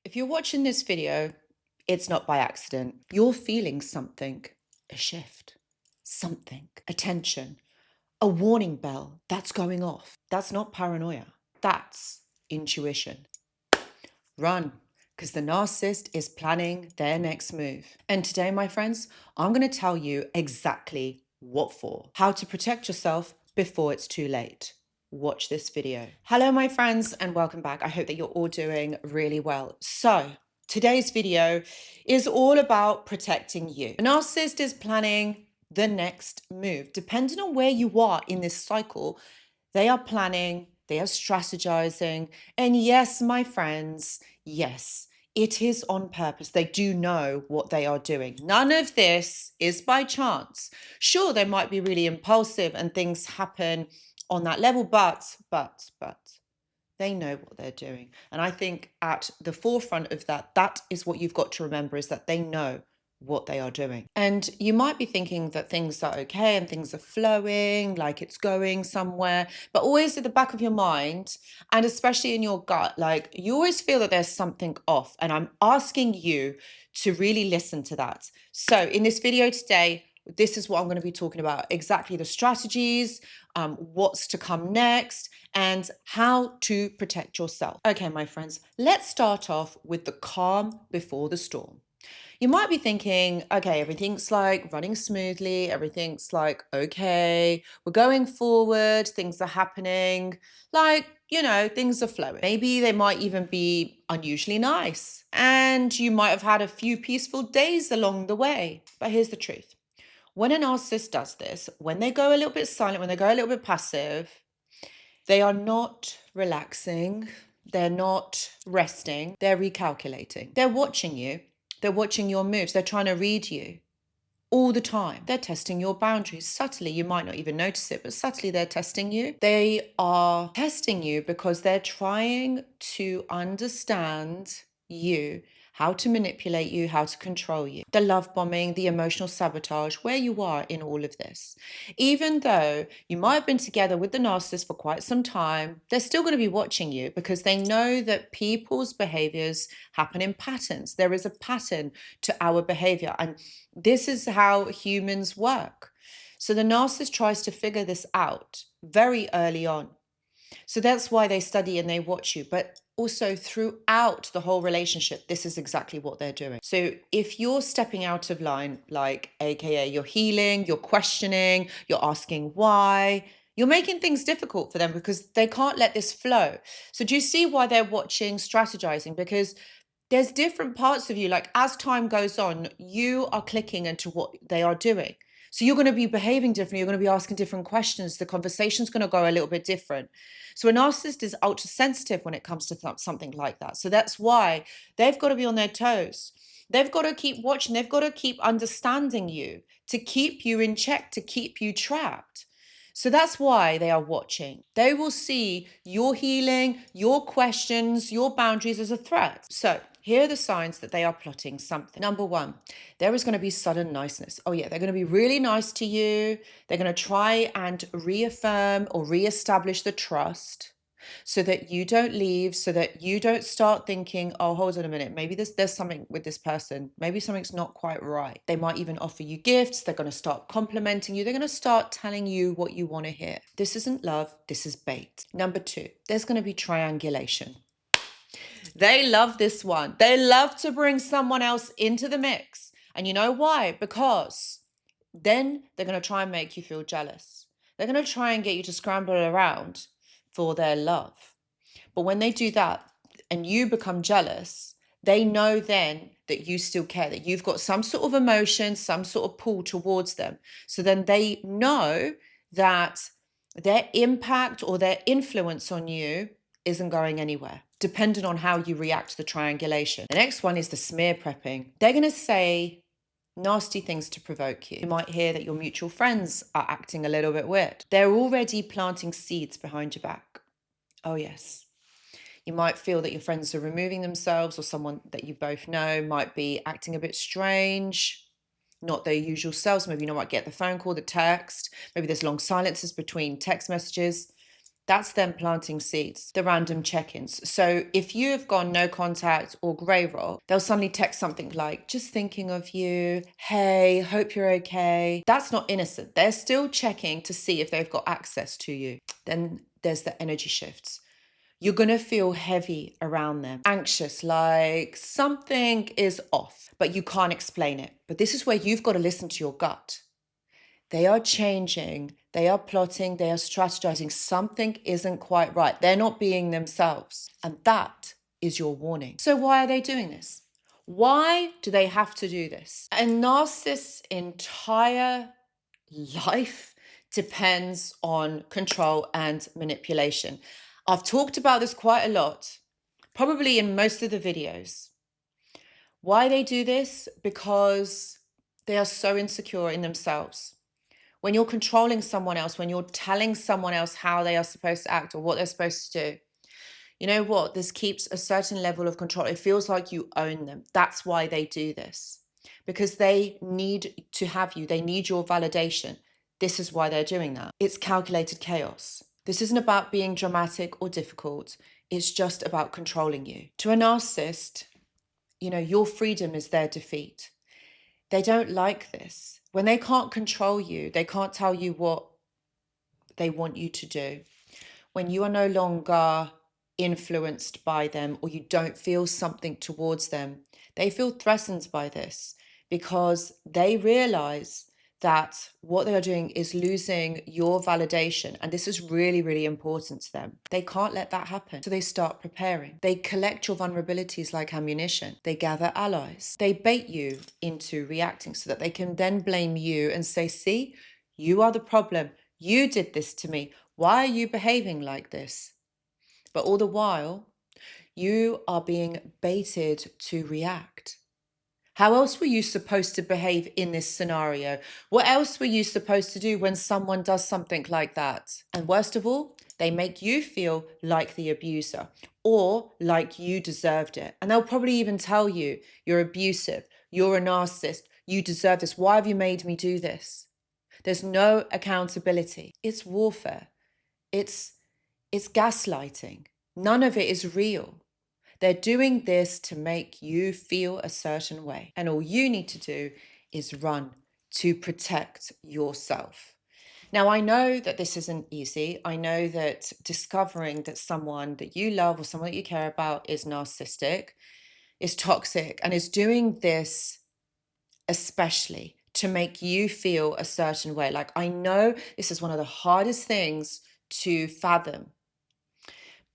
If you're watching this video, it's not by accident. You're feeling something, a shift, something, a tension, a warning bell that's going off. That's not paranoia. That's intuition. Run, because the narcissist is planning their next move. And today, my friends, I'm going to tell you exactly what for, how to protect yourself before it's too late. Watch this video. Hello, my friends, and welcome back. I hope that you're all doing really well. So, today's video is all about protecting you. A narcissist is planning the next move. Depending on where you are in this cycle, they are planning, they are strategizing. And yes, my friends, yes, it is on purpose. They do know what they are doing. None of this is by chance. Sure, they might be really impulsive and things happen on that level, but they know what they're doing. And I think at the forefront of that, that is what you've got to remember, is that they know what they are doing. And you might be thinking that things are okay and things are flowing, like it's going somewhere, but always at the back of your mind, and especially in your gut, like you always feel that there's something off. And I'm asking you to really listen to that. So in this video today, this is what I'm going to be talking about, exactly the strategies, what's to come next, and how to protect yourself. Okay, my friends, let's start off with the calm before the storm. You might be thinking, okay, everything's like running smoothly, everything's like okay, we're going forward, things are happening, like, things are flowing. Maybe they might even be unusually nice, and you might have had a few peaceful days along the way. But here's the truth. When a narcissist does this, when they go a little bit silent, when they go a little bit passive, they are not relaxing, they're not resting, they're recalculating. They're watching you, they're watching your moves, they're trying to read you all the time. They're testing your boundaries subtly. You might not even notice it, but subtly they're testing you. They are testing you because they're trying to understand you, how to manipulate you, how to control you. The love bombing, the emotional sabotage, where you are in all of this. Even though you might have been together with the narcissist for quite some time, they're still going to be watching you because they know that people's behaviors happen in patterns. There is a pattern to our behavior, and this is how humans work. So the narcissist tries to figure this out very early on. So that's why they study and they watch you. But also throughout the whole relationship, this is exactly what they're doing. So if you're stepping out of line, like AKA you're healing, you're questioning, you're asking why, you're making things difficult for them because they can't let this flow. So do you see why they're watching, strategizing? Because there's different parts of you, like as time goes on, you are clicking into what they are doing. So you're going to be behaving differently. You're going to be asking different questions. The conversation's going to go a little bit different. So a narcissist is ultra sensitive when it comes to something like that. So that's why they've got to be on their toes. They've got to keep watching. They've got to keep understanding you, to keep you in check, to keep you trapped. So that's why they are watching. They will see your healing, your questions, your boundaries as a threat. So here are the signs that they are plotting something. Number one, there is going to be sudden niceness. Oh yeah, they're going to be really nice to you. They're going to try and reaffirm or reestablish the trust so that you don't leave, so that you don't start thinking, oh, hold on a minute, maybe there's something with this person. Maybe something's not quite right. They might even offer you gifts. They're going to start complimenting you. They're going to start telling you what you want to hear. This isn't love. This is bait. Number two, there's going to be triangulation. They love this one. They love to bring someone else into the mix. And you know why? Because then they're going to try and make you feel jealous. They're going to try and get you to scramble around for their love. But when they do that and you become jealous, they know then that you still care, that you've got some sort of emotion, some sort of pull towards them. So then they know that their impact or their influence on you isn't going anywhere, depending on how you react to the triangulation. The next one is the smear prepping. They're going to say nasty things to provoke you. You might hear that your mutual friends are acting a little bit weird. They're already planting seeds behind your back. Oh, yes. You might feel that your friends are removing themselves, or someone that you both know might be acting a bit strange, not their usual selves. Maybe you might get the phone call, the text. Maybe there's long silences between text messages. That's them planting seeds, the random check-ins. So if you have gone no contact or grey rock, they'll suddenly text something like, just thinking of you, hey, hope you're okay. That's not innocent. They're still checking to see if they've got access to you. Then there's the energy shifts. You're going to feel heavy around them, anxious, like something is off, but you can't explain it. But this is where you've got to listen to your gut. They are changing, they are plotting, they are strategizing. Something isn't quite right. They're not being themselves. And that is your warning. So why are they doing this? Why do they have to do this? A narcissist's entire life depends on control and manipulation. I've talked about this quite a lot, probably in most of the videos. Why they do this? Because they are so insecure in themselves. When you're controlling someone else, when you're telling someone else how they are supposed to act or what they're supposed to do, you know what? This keeps a certain level of control. It feels like you own them. That's why they do this, because they need to have you. They need your validation. This is why they're doing that. It's calculated chaos. This isn't about being dramatic or difficult. It's just about controlling you. To a narcissist, your freedom is their defeat. They don't like this. When they can't control you, they can't tell you what they want you to do. When you are no longer influenced by them or you don't feel something towards them, they feel threatened by this because they realize that what they are doing is losing your validation. And this is really, really important to them. They can't let that happen. So they start preparing. They collect your vulnerabilities like ammunition. They gather allies. They bait you into reacting so that they can then blame you and say, see, you are the problem. You did this to me. Why are you behaving like this? But all the while, you are being baited to react. How else were you supposed to behave in this scenario? What else were you supposed to do when someone does something like that? And worst of all, they make you feel like the abuser or like you deserved it. And they'll probably even tell you, you're abusive, you're a narcissist, you deserve this. Why have you made me do this? There's no accountability. It's warfare. It's gaslighting. None of it is real. They're doing this to make you feel a certain way. And all you need to do is run to protect yourself. Now, I know that this isn't easy. I know that discovering that someone that you love or someone that you care about is narcissistic, is toxic, and is doing this especially to make you feel a certain way. Like, I know this is one of the hardest things to fathom.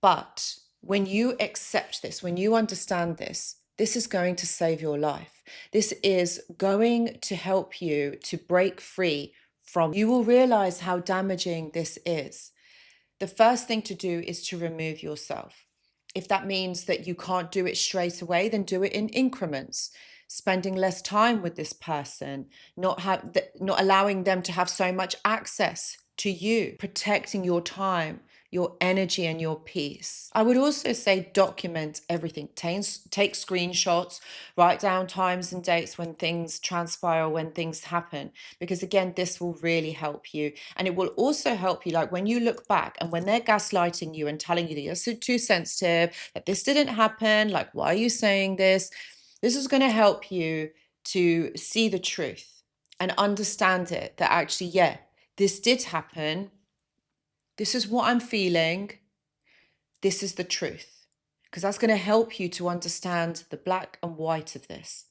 But when you accept this, when you understand this, this is going to save your life. This is going to help you to break free from. You will realize how damaging this is. The first thing to do is to remove yourself. If that means that you can't do it straight away, then do it in increments. Spending less time with this person, not allowing them to have so much access to you, protecting your time, your energy and your peace. I would also say document everything. Take screenshots, write down times and dates when things transpire, when things happen, because again, this will really help you. And it will also help you, like when you look back and when they're gaslighting you and telling you that you're too sensitive, that this didn't happen, like, why are you saying this? This is going to help you to see the truth and understand it, that actually, yeah, this did happen. This is what I'm feeling. This is the truth. Because that's going to help you to understand the black and white of this.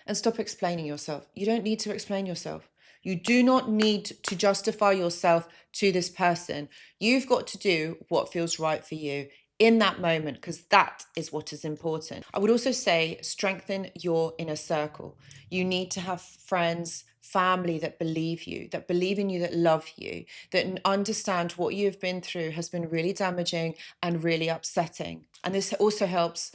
And stop explaining yourself. You don't need to explain yourself. You do not need to justify yourself to this person. You've got to do what feels right for you in that moment, because that is what is important. I would also say strengthen your inner circle. You need to have friends, family that believe you, that believe in you, that love you, that understand what you've been through has been really damaging and really upsetting. And this also helps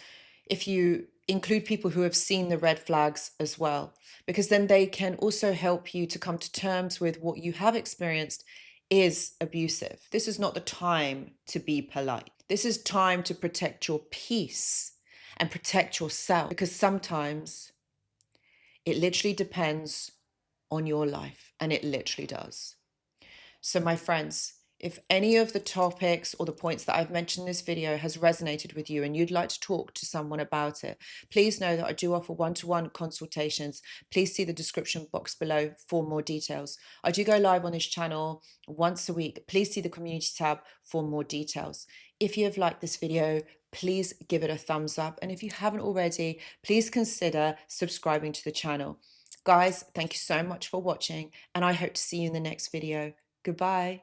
if you include people who have seen the red flags as well, because then they can also help you to come to terms with what you have experienced is abusive. This is not the time to be polite. This is time to protect your peace and protect yourself, because sometimes it literally depends on your life, and it literally does. So my friends, If any of the topics or the points that I've mentioned in this video has resonated with you and you'd like to talk to someone about it, please know that I do offer one-to-one consultations. Please see the description box below for more details. I do go live on this channel once a week. Please see the community tab for more details. If you have liked this video, please give it a thumbs up. And if you haven't already, please consider subscribing to the channel. Guys, thank you so much for watching, and I hope to see you in the next video. Goodbye.